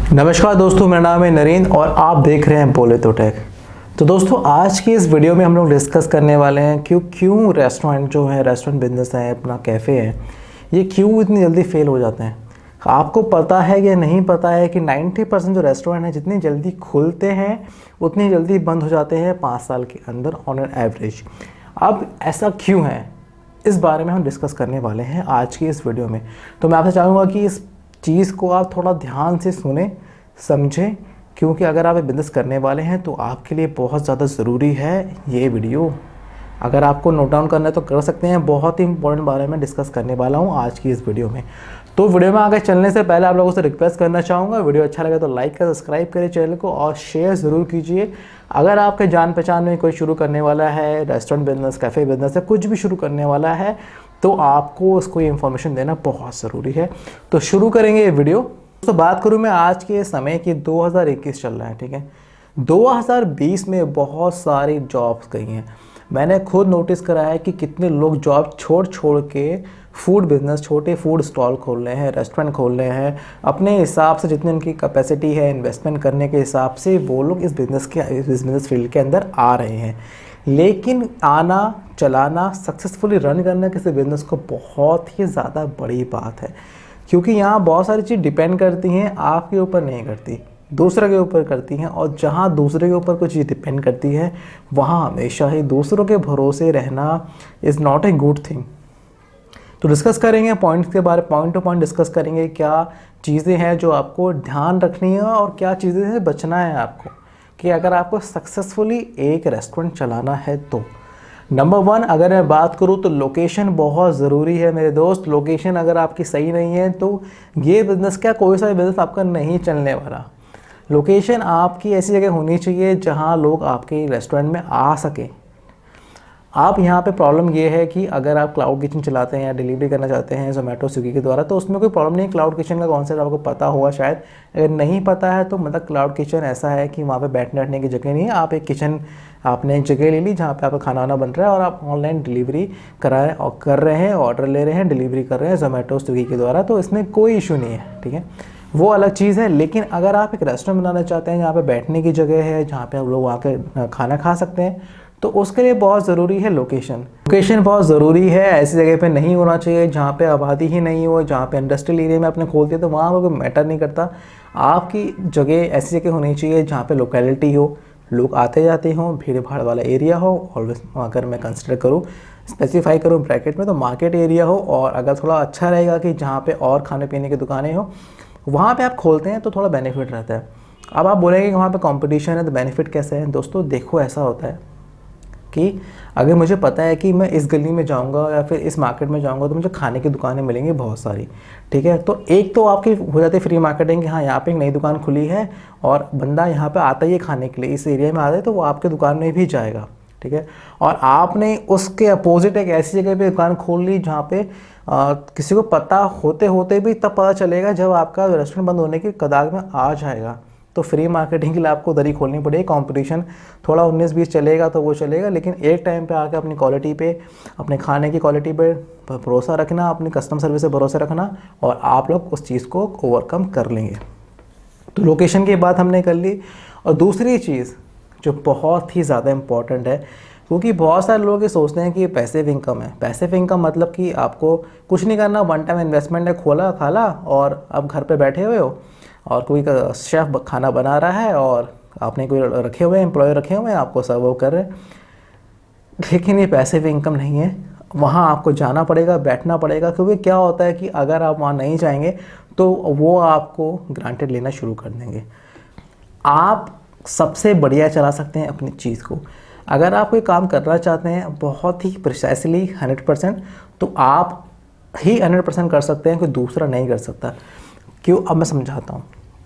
नमस्कार दोस्तों, मेरा नाम है नरेंद्र और आप देख रहे हैं बोले तो टेक। तो दोस्तों, आज की इस वीडियो में हम लोग डिस्कस करने वाले हैं क्यों रेस्टोरेंट जो है, रेस्टोरेंट बिजनेस है, अपना कैफ़े है, ये क्यों इतनी जल्दी फेल हो जाते हैं। आपको पता है या नहीं पता है कि 90% जो रेस्टोरेंट हैं जितनी जल्दी खुलते हैं उतनी जल्दी बंद हो जाते हैं 5 साल के अंदर ऑन एन एवरेज। अब ऐसा क्यों है, इस बारे में हम डिस्कस करने वाले हैं आज की इस वीडियो में। तो मैं आपसे चाहूँगा कि इस चीज़ को आप थोड़ा ध्यान से सुने, समझें, क्योंकि अगर आप बिज़नेस करने वाले हैं तो आपके लिए बहुत ज़्यादा ज़रूरी है ये वीडियो। अगर आपको नोट डाउन करना है तो कर सकते हैं। बहुत ही इंपॉर्टेंट बारे में डिस्कस करने वाला हूँ आज की इस वीडियो में। तो वीडियो में आगे चलने से पहले आप लोगों से रिक्वेस्ट करना चाहूँगा, वीडियो अच्छा लगे तो लाइक करें, सब्सक्राइब करें चैनल को और शेयर ज़रूर कीजिए। अगर आपके जान पहचान में कोई शुरू करने वाला है, रेस्टोरेंट बिजनेस, कैफ़े बिजनेस है, कुछ भी शुरू करने वाला है, तो आपको उसको ये इन्फॉर्मेशन देना बहुत ज़रूरी है। तो शुरू करेंगे ये वीडियो। तो बात करूँ मैं आज के समय की, 2021 चल रहा है, ठीक है। 2020 में बहुत सारी जॉब्स गई हैं। मैंने खुद नोटिस करा है कि कितने लोग जॉब छोड़ के फूड बिजनेस, छोटे फूड स्टॉल खोल रहे हैं, रेस्टोरेंट खोल रहे हैं। अपने हिसाब से जितनी उनकी कैपेसिटी है इन्वेस्टमेंट करने के हिसाब से वो लोग इस बिज़नेस फील्ड के अंदर आ रहे हैं। लेकिन आना, चलाना, सक्सेसफुली रन करना किसी बिज़नेस को बहुत ही ज़्यादा बड़ी बात है, क्योंकि यहाँ बहुत सारी चीज़ डिपेंड करती हैं, आपके ऊपर नहीं करती, दूसरे के ऊपर करती हैं। और जहाँ दूसरे के ऊपर कोई चीज़ डिपेंड करती है वहाँ हमेशा ही दूसरों के भरोसे रहना is not a good thing. तो डिस्कस करेंगे पॉइंट्स के बारे, पॉइंट टू पॉइंट डिस्कस करेंगे क्या चीज़ें हैं जो आपको ध्यान रखनी है और क्या चीज़ें से बचना है आपको, कि अगर आपको सक्सेसफुली एक रेस्टोरेंट चलाना है तो। नंबर 1 अगर मैं बात करूँ तो लोकेशन बहुत ज़रूरी है मेरे दोस्त। लोकेशन अगर आपकी सही नहीं है तो ये बिज़नेस, क्या कोई सा बिज़नेस आपका नहीं चलने वाला। लोकेशन आपकी ऐसी जगह होनी चाहिए जहाँ लोग आपके रेस्टोरेंट में आ सकें। आप यहाँ पे प्रॉब्लम ये है कि अगर आप क्लाउड किचन चलाते हैं या डिलीवरी करना चाहते हैं ज़ोमैटो, स्विगी के द्वारा, तो उसमें कोई प्रॉब्लम नहीं। क्लाउड किचन का कॉन्सेप्ट आपको पता होगा शायद। अगर नहीं पता है तो मतलब क्लाउड किचन ऐसा है कि वहाँ पे बैठने की जगह नहीं है। आप एक किचन, आपने एक जगह ले ली जहाँ पे आपका खाना वाना बन रहा है और आप ऑनलाइन डिलीवरी कर रहे हैं, ऑर्डर ले रहे हैं, डिलीवरी कर रहे हैं ज़ोमैटो, स्विगी के द्वारा, तो इसमें कोई इशू नहीं है, ठीक है, वो अलग चीज़ है। लेकिन अगर आप एक रेस्टोरेंट बनाना चाहते हैं जहाँ पे बैठने की जगह है, जहाँ पे आप लोग आके खाना खा सकते हैं, तो उसके लिए बहुत ज़रूरी है लोकेशन। लोकेशन बहुत ज़रूरी है। ऐसी जगह पे नहीं होना चाहिए जहाँ पे आबादी ही नहीं हो। जहाँ पे इंडस्ट्रियल एरिया में आपने खोल दिया तो वहाँ कोई मैटर नहीं करता। आपकी जगह ऐसी जगह होनी चाहिए जहाँ पे लोकेलिटी हो, लोग आते जाते हों, भीड़ भाड़ वाला एरिया हो। ऑलवेज अगर मैं कंसिडर करूँ, स्पेसिफाई करूँ ब्रैकेट में, तो मार्केट एरिया हो। और अगर थोड़ा अच्छा रहेगा कि जहाँ पे और खाने पीने की दुकानें हो, वहाँ पे आप खोलते हैं तो थोड़ा बेनिफिट रहता है। अब आप बोलेंगे कि वहाँ पे कंपटीशन है तो बेनिफिट कैसे है। दोस्तों देखो, ऐसा होता है कि अगर मुझे पता है कि मैं इस गली में जाऊंगा या फिर इस मार्केट में जाऊंगा तो मुझे खाने की दुकानें मिलेंगी बहुत सारी, ठीक है। तो एक तो आपकी हो जाती है फ्री मार्केटिंग कि हाँ, यहाँ पे एक नई दुकान खुली है और बंदा यहाँ पे आता ही है खाने के लिए, इस एरिया में आता है, तो वो आपके दुकान में भी जाएगा, ठीक है। और आपने उसके अपोजिट एक ऐसी जगह पे दुकान खोल ली जहाँ पे किसी को पता होते होते भी तब पता चलेगा जब आपका रेस्टोरेंट बंद होने की कगार में आ जाएगा। तो फ्री मार्केटिंग के लिए आपको दरी खोलनी पड़ेगी। कंपटीशन थोड़ा 19-20 चलेगा तो वो चलेगा, लेकिन एक टाइम पे आकर अपनी क्वालिटी पे, अपने खाने की क्वालिटी पे भरोसा रखना, अपनी कस्टमर सर्विस से भरोसा रखना, और आप लोग उस चीज़ को ओवरकम कर लेंगे। तो लोकेशन की बात हमने कर ली। और दूसरी चीज़ जो बहुत ही ज़्यादा इम्पॉर्टेंट है, क्योंकि बहुत सारे लोग ये सोचते हैं कि पैसिव इनकम है। पैसिव इनकम मतलब कि आपको कुछ नहीं करना, वन टाइम इन्वेस्टमेंट है, खोला खाला और अब घर पे बैठे हुए हो और कोई शेफ़ खाना बना रहा है और आपने कोई रखे हुए एम्प्लॉय रखे हुए हैं, आपको सर्व कर रहे हैं। लेकिन ये पैसिव इनकम नहीं है। वहाँ आपको जाना पड़ेगा, बैठना पड़ेगा, क्योंकि क्या होता है कि अगर आप वहाँ नहीं जाएंगे तो वो आपको ग्रांटेड लेना शुरू कर देंगे। आप सबसे बढ़िया चला सकते हैं अपनी चीज़ को। अगर आप कोई काम करना चाहते हैं बहुत ही प्रिसाइसली 100%, तो आप ही 100% कर सकते हैं, कोई दूसरा नहीं कर सकता। क्यों, अब मैं समझाता हूँ।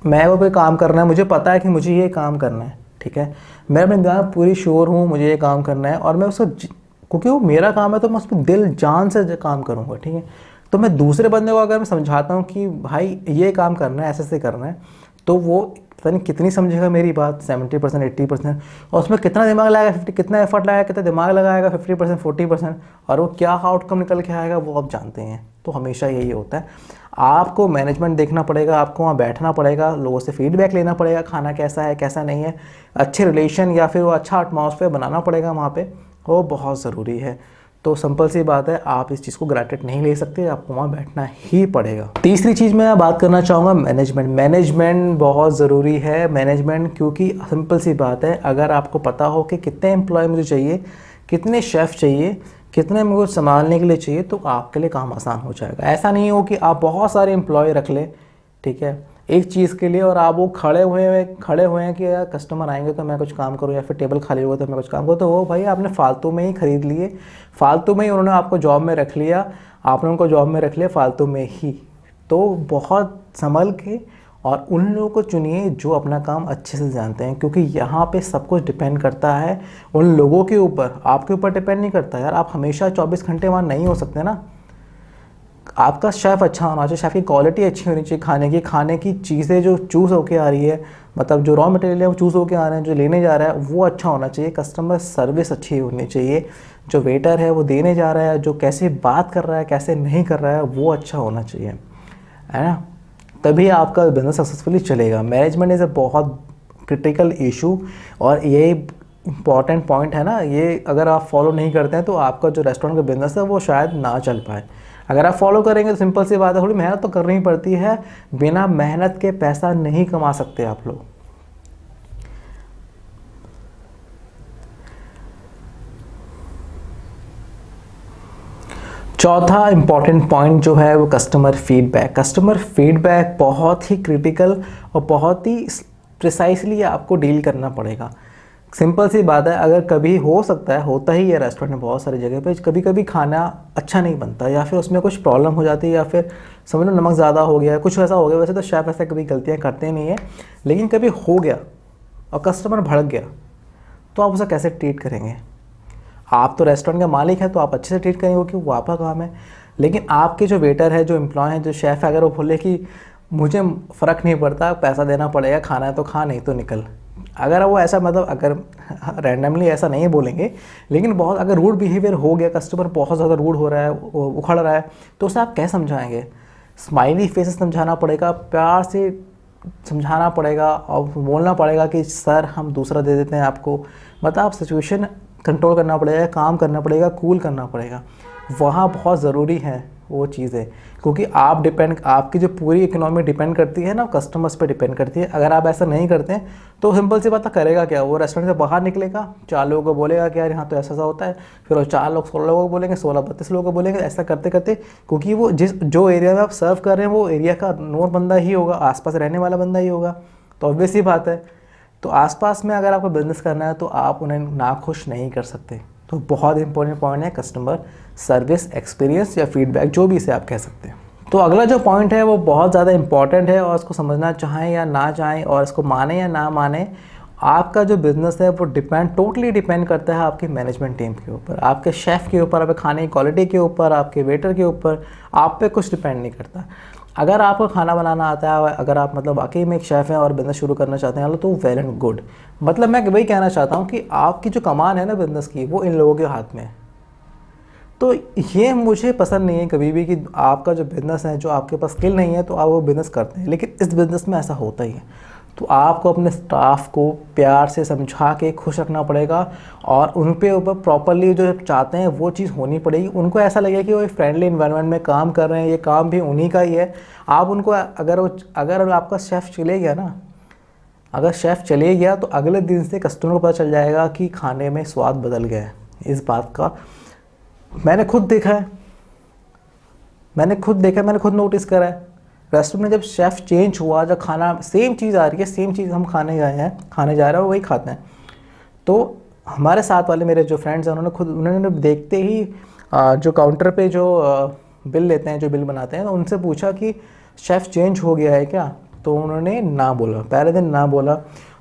मैं वो कोई काम करना है, मुझे पता है कि मुझे ये काम करना है, ठीक है, मैं अपने दिमाग पूरी श्योर हूँ मुझे ये काम करना है, और मैं उसको, क्योंकि वो मेरा काम है तो मैं उस पर दिल जान से काम करूँगा, ठीक है। तो मैं दूसरे बंदे को अगर मैं समझाता हूँ कि भाई ये काम करना है, ऐसे करना है, तो वो पता नहीं कितनी समझेगा मेरी बात, 70% 80%, और उसमें कितना दिमाग लगाएगा 50, कितना एफर्ट लगाएगा, कितना दिमाग लगाएगा 50% 40%, और वो क्या आउटकम निकल के आएगा वो आप जानते हैं। तो हमेशा यही होता है, आपको मैनेजमेंट देखना पड़ेगा, आपको वहाँ बैठना पड़ेगा, लोगों से फीडबैक लेना पड़ेगा, खाना कैसा है कैसा नहीं है, अच्छे रिलेशन या फिर वो अच्छा एटमॉस्फेयर बनाना पड़ेगा वहाँ पे, वो बहुत ज़रूरी है। तो सिंपल सी बात है, आप इस चीज़ को ग्रेटिड नहीं ले सकते, आपको वहाँ बैठना ही पड़ेगा। तीसरी चीज़ मैं बात करना चाहूँगा मैनेजमेंट। मैनेजमेंट बहुत ज़रूरी है, मैनेजमेंट, क्योंकि सिंपल सी बात है, अगर आपको पता हो कि कितने एम्प्लॉय मुझे चाहिए, कितने शेफ़ चाहिए, कितने मुझे संभालने के लिए चाहिए, तो आपके लिए काम आसान हो जाएगा। ऐसा नहीं हो कि आप बहुत सारे एम्प्लॉय रख लें, ठीक है, एक चीज़ के लिए, और आप वो खड़े हुए हैं कि यार कस्टमर आएंगे तो मैं कुछ काम करूँ, या फिर टेबल खाली हुआ तो मैं कुछ काम करूँ, तो वो भाई आपने फालतू में ही ख़रीद लिए, फालतू में ही उन्होंने आपको जॉब में रख लिया, आपने उनको जॉब में रख लिया फालतू में ही। तो बहुत संभल के और उन लोगों को चुनिए जो अपना काम अच्छे से जानते हैं, क्योंकि यहाँ पे सब कुछ डिपेंड करता है उन लोगों के ऊपर, आपके ऊपर डिपेंड नहीं करता। यार आप हमेशा 24 घंटे वहाँ नहीं हो सकते ना। आपका शेफ़ अच्छा होना चाहिए, शेफ़ की क्वालिटी अच्छी होनी चाहिए, खाने की चीज़ें जो चूज़ होके आ रही है, मतलब जो रॉ मटेरियल है वो चूज़ होके आ रहे हैं, जो लेने जा रहा है वो अच्छा होना चाहिए, कस्टमर सर्विस अच्छी होनी चाहिए, जो वेटर है वो देने जा रहा है, जो कैसे बात कर रहा है कैसे नहीं कर रहा है वो अच्छा होना चाहिए, है ना, तभी आपका बिज़नेस सक्सेसफुली चलेगा। मैनेजमेंट इज़ अ बहुत क्रिटिकल इशू, और ये इंपॉर्टेंट पॉइंट है ना, ये अगर आप फॉलो नहीं करते हैं तो आपका जो रेस्टोरेंट का बिज़नेस है वो शायद ना चल पाए। अगर आप फॉलो करेंगे तो सिंपल सी बात है, थोड़ी मेहनत तो करनी पड़ती है, बिना मेहनत के पैसा नहीं कमा सकते आप लोग। चौथा इंपॉर्टेंट पॉइंट जो है वो कस्टमर फीडबैक। कस्टमर फीडबैक बहुत ही क्रिटिकल और बहुत ही प्रिसाइसली आपको डील करना पड़ेगा। सिंपल सी बात है, अगर कभी हो सकता है, होता ही है रेस्टोरेंट में बहुत सारी जगह पे, कभी कभी खाना अच्छा नहीं बनता या फिर उसमें कुछ प्रॉब्लम हो जाती है, या फिर समझ लो नमक ज़्यादा हो गया, कुछ ऐसा हो गया। वैसे तो शेफ़ ऐसा कभी गलतियाँ करते नहीं है, लेकिन कभी हो गया और कस्टमर भड़क गया तो आप उसे कैसे ट्रीट करेंगे? आप तो रेस्टोरेंट का मालिक है तो आप अच्छे से ट्रीट करेंगे क्योंकि वो आपका काम है। लेकिन आपके जो वेटर है, जो एम्प्लॉय हैं, जो शेफ़ है, अगर वो बोले कि मुझे फ़र्क नहीं पड़ता, पैसा देना पड़ेगा, खाना है तो खा, नहीं तो निकल, अगर वो ऐसा, मतलब अगर रैंडमली ऐसा नहीं बोलेंगे, लेकिन बहुत अगर रूड बिहेवियर हो गया, कस्टमर बहुत ज़्यादा रूड हो रहा है, उखड़ रहा है, तो उसे आप कैसे समझाएंगे? स्माइली फेस से समझाना पड़ेगा, प्यार से समझाना पड़ेगा और बोलना पड़ेगा कि सर हम दूसरा दे देते हैं आपको। मतलब आप सिचुएशन कंट्रोल करना पड़ेगा, काम करना पड़ेगा, कूल करना पड़ेगा। वहाँ बहुत ज़रूरी है वो चीज़ें, क्योंकि आप डिपेंड, आपकी जो पूरी इकोनॉमी डिपेंड करती है ना, कस्टमर्स पे डिपेंड करती है। अगर आप ऐसा नहीं करते हैं तो सिंपल सी बात है, करेगा क्या? वो रेस्टोरेंट से बाहर निकलेगा, 4 लोगों को बोलेगा कि यार यहाँ तो ऐसा ऐसा होता है, फिर वो 4 लोग 16 लोगों को बोलेंगे, 16 32 लोगों को बोलेंगे, ऐसा करते करते, क्योंकि वो जो एरिया में आप सर्व कर रहे हैं वो एरिया का नोन बंदा ही होगा, आसपास रहने वाला बंदा ही होगा, तो ऑब्वियस ही बात है। तो आसपास में अगर आपको बिज़नेस करना है तो आप उन्हें नाखुश नहीं कर सकते। तो बहुत इंपॉर्टेंट पॉइंट है कस्टमर सर्विस, एक्सपीरियंस या फीडबैक, जो भी इसे आप कह सकते हैं। तो अगला जो पॉइंट है वो बहुत ज़्यादा इंपॉर्टेंट है, और इसको समझना चाहें या ना चाहें, और इसको माने या ना माने, आपका जो बिज़नेस है वो टोटली डिपेंड करता है आपकी मैनेजमेंट टीम के ऊपर, आपके शेफ़ के ऊपर, आपके खाने की क्वालिटी के ऊपर, आपके वेटर के ऊपर। आप पे कुछ डिपेंड नहीं करता। अगर आपको खाना बनाना आता है, अगर आप मतलब वाकई में एक शेफ़ हैं और बिज़नेस शुरू करना चाहते हैं तो वेल एंड गुड। मतलब मैं वही कहना चाहता हूँ कि आपकी जो कमान है ना बिज़नेस की, वो इन लोगों के हाथ में है। तो ये मुझे पसंद नहीं है कभी भी कि आपका जो बिज़नेस है, जो आपके पास स्किल नहीं है तो आप वो बिज़नेस करते हैं, लेकिन इस बिज़नेस में ऐसा होता ही है। तो आपको अपने स्टाफ को प्यार से समझा के खुश रखना पड़ेगा, और उन पे ऊपर प्रॉपरली जो चाहते हैं वो चीज़ होनी पड़ेगी। उनको ऐसा लगेगा कि वो एक फ्रेंडली इन्वायरमेंट में काम कर रहे हैं, ये काम भी उन्हीं का ही है। आप उनको अगर आपका शेफ़ चले गया ना, अगर शेफ़ चले गया तो अगले दिन से कस्टमर को पता चल जाएगा कि खाने में स्वाद बदल गया है। इस बात का मैंने खुद देखा है, मैंने खुद नोटिस करा है। रेस्टोरेंट में जब शेफ़ चेंज हुआ, जब खाना सेम चीज़ आ रही है, सेम चीज़ हम खाने जा रहे हैं और वही खाते हैं, तो हमारे साथ वाले मेरे जो फ्रेंड्स हैं उन्होंने देखते ही जो काउंटर पे जो बिल लेते हैं, जो बिल बनाते हैं, तो उनसे पूछा कि शेफ़ चेंज हो गया है क्या? तो उन्होंने ना बोला, पहले दिन ना बोला।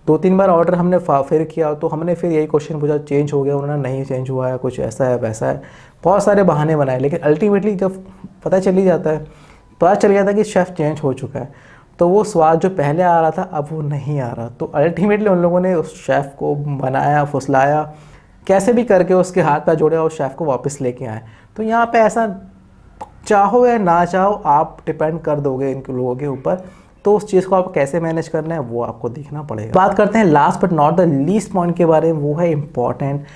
2-3 बार ऑर्डर हमने फिर किया तो हमने फिर यही क्वेश्चन पूछा, चेंज हो गया? उन्होंने नहीं चेंज हुआ है, कुछ ऐसा है वैसा है, बहुत सारे बहाने बनाए। लेकिन अल्टीमेटली जब पता चल जाता है कि शेफ़ चेंज हो चुका है, तो वो स्वाद जो पहले आ रहा था अब वो नहीं आ रहा। तो अल्टीमेटली उन लोगों ने उस शेफ़ को बनाया, फुसलाया, कैसे भी करके उसके हाथ पैर जोड़े और शेफ़ को वापस लेके आए। तो यहाँ पे ऐसा चाहो या ना चाहो आप डिपेंड कर दोगे इन लोगों के ऊपर। तो उस चीज़ को आप कैसे मैनेज करना है वो आपको देखना पड़ेगा। बात करते हैं last but not the least point के बारे में, वो है इम्पॉर्टेंट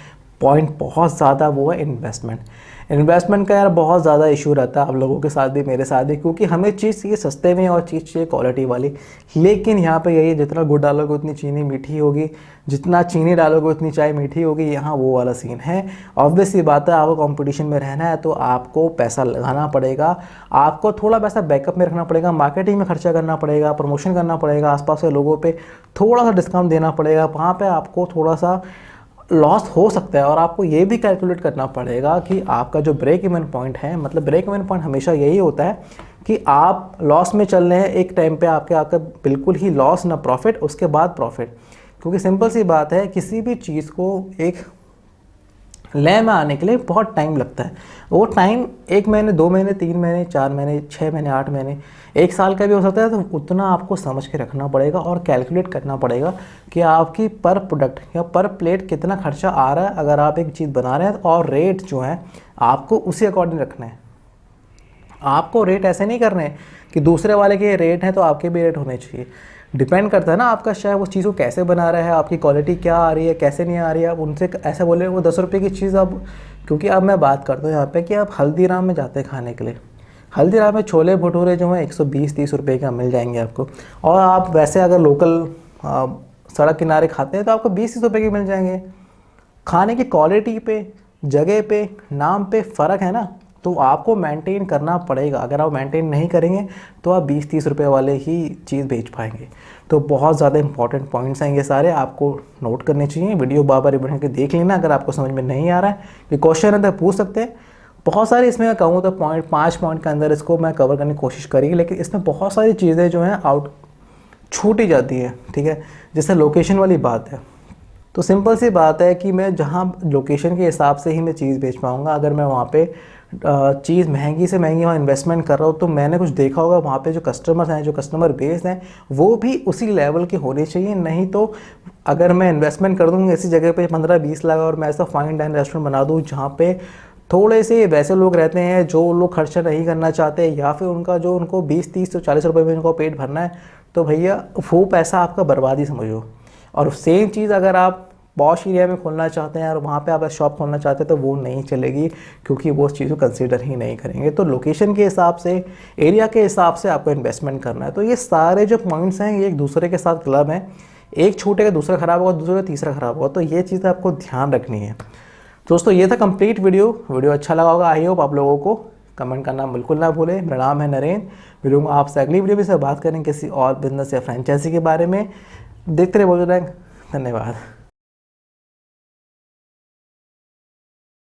पॉइंट बहुत ज़्यादा, वो है इन्वेस्टमेंट। इन्वेस्टमेंट का यार बहुत ज़्यादा इशू रहता है आप लोगों के साथ भी, मेरे साथ भी, क्योंकि हमें चीज़ चाहिए सस्ते में और चीज़ चाहिए क्वालिटी वाली। लेकिन यहाँ पे यही, जितना गुड़ डालोगे उतनी चीनी मीठी होगी, जितना चीनी डालोगे उतनी चाय मीठी होगी, यहाँ वो वाला सीन है। ऑब्वियस सी बात है, आपको कंपटीशन में रहना है तो आपको पैसा लगाना पड़ेगा, आपको थोड़ा पैसा बैकअप में रखना पड़ेगा, मार्केटिंग में खर्चा करना पड़ेगा, प्रमोशन करना पड़ेगा, आसपास के लोगों पे थोड़ा सा डिस्काउंट देना पड़ेगा। वहाँ पे आपको थोड़ा सा लॉस हो सकता है और आपको ये भी कैलकुलेट करना पड़ेगा कि आपका जो ब्रेक इवन पॉइंट है, मतलब ब्रेक इवन पॉइंट हमेशा यही होता है कि आप लॉस में चल रहे हैं, एक टाइम पे आपका बिल्कुल ही लॉस ना प्रॉफिट, उसके बाद प्रॉफिट। क्योंकि सिंपल सी बात है, किसी भी चीज़ को एक लय में आने के लिए बहुत टाइम लगता है। वो टाइम 1 महीने, 2 महीने, 3 महीने, 4 महीने, 6 महीने, 8 महीने, 1 साल का भी हो सकता है। तो उतना आपको समझ के रखना पड़ेगा और कैलकुलेट करना पड़ेगा कि आपकी पर प्रोडक्ट या पर प्लेट कितना खर्चा आ रहा है अगर आप एक चीज़ बना रहे हैं। और रेट जो है आपको उसी अकॉर्डिंग रखना है। आपको रेट ऐसे नहीं करने हैं कि दूसरे वाले के रेट हैं तो आपके भी रेट होने चाहिए। डिपेंड करता है ना आपका शेफ उस चीज़ को कैसे बना रहा है, आपकी क्वालिटी क्या आ रही है, कैसे नहीं आ रही है। आप उनसे ऐसे बोले वो 10 रुपये की चीज़ अब, क्योंकि अब मैं बात करता हूँ यहाँ पे कि आप हल्दीराम में जाते हैं खाने के लिए, हल्दीराम में छोले भटूरे जो हैं 120-30 रुपये का मिल जाएंगे आपको। और आप वैसे अगर लोकल सड़क किनारे खाते हैं तो आपको 20-30 रुपये के मिल जाएंगे। खाने की क्वालिटी पे, जगह पे, नाम पे फ़र्क है ना, तो आपको मेंटेन करना पड़ेगा। अगर आप मेंटेन नहीं करेंगे तो आप 20-30 रुपये वाले ही चीज़ बेच पाएंगे। तो बहुत ज़्यादा इंपॉर्टेंट पॉइंट्स हैं ये सारे, आपको नोट करने चाहिए। वीडियो बार बना के देख लेना। अगर आपको समझ में नहीं आ रहा है, ये क्वेश्चन है तो पूछ सकते हैं। बहुत सारे इसमें मैं कहूँ तो 5 पॉइंट के अंदर इसको मैं कवर करने की कोशिश करेंगे, लेकिन इसमें बहुत सारी चीज़ें जो हैं छूटी जाती है, ठीक है। जैसे लोकेशन वाली बात है, तो सिंपल सी बात है कि मैं जहाँ लोकेशन के हिसाब से ही मैं चीज़ बेच पाऊँगा। अगर मैं वहाँ पे चीज़ महंगी से महंगी वहाँ इन्वेस्टमेंट कर रहा हूँ, तो मैंने कुछ देखा होगा वहाँ पे जो कस्टमर्स हैं, जो कस्टमर बेस हैं, वो भी उसी लेवल के होने चाहिए। नहीं तो अगर मैं इन्वेस्टमेंट कर दूँगा ऐसी जगह पे 15-20 लाख और मैं ऐसा फाइन डाइन रेस्टोरेंट बना दूँ जहाँ पे थोड़े से वैसे लोग रहते हैं जो लोग खर्चा नहीं करना चाहते, या फिर उनको 20-30 तो 40 रुपये में उनको पेट भरना है, तो भैया वो पैसा आपका बर्बादी समझो। और सेम चीज़ अगर आप पॉश एरिया में खोलना चाहते हैं और वहाँ पे आप शॉप खोलना चाहते हैं तो वो नहीं चलेगी, क्योंकि वो उस चीज़ को कंसीडर ही नहीं करेंगे। तो लोकेशन के हिसाब से, एरिया के हिसाब से आपको इन्वेस्टमेंट करना है। तो ये सारे जो पॉइंट्स हैं ये एक दूसरे के साथ क्लब हैं, एक छूटेगा दूसरा ख़राब होगा, दूसरे का तीसरा ख़राब होगा। तो ये चीज़ आपको ध्यान रखनी है। दोस्तों ये था कंप्लीट वीडियो अच्छा लगा होगा। आई होप आप लोगों को। कमेंट करना बिल्कुल ना भूलें। मेरा नाम है नरेंद्र। मिलूंगा आपसे अगली वीडियो में से बात करेंगे किसी और बिजनेस या फ्रेंचाइजी के बारे में। देखते रहे, बोल रहे, धन्यवाद।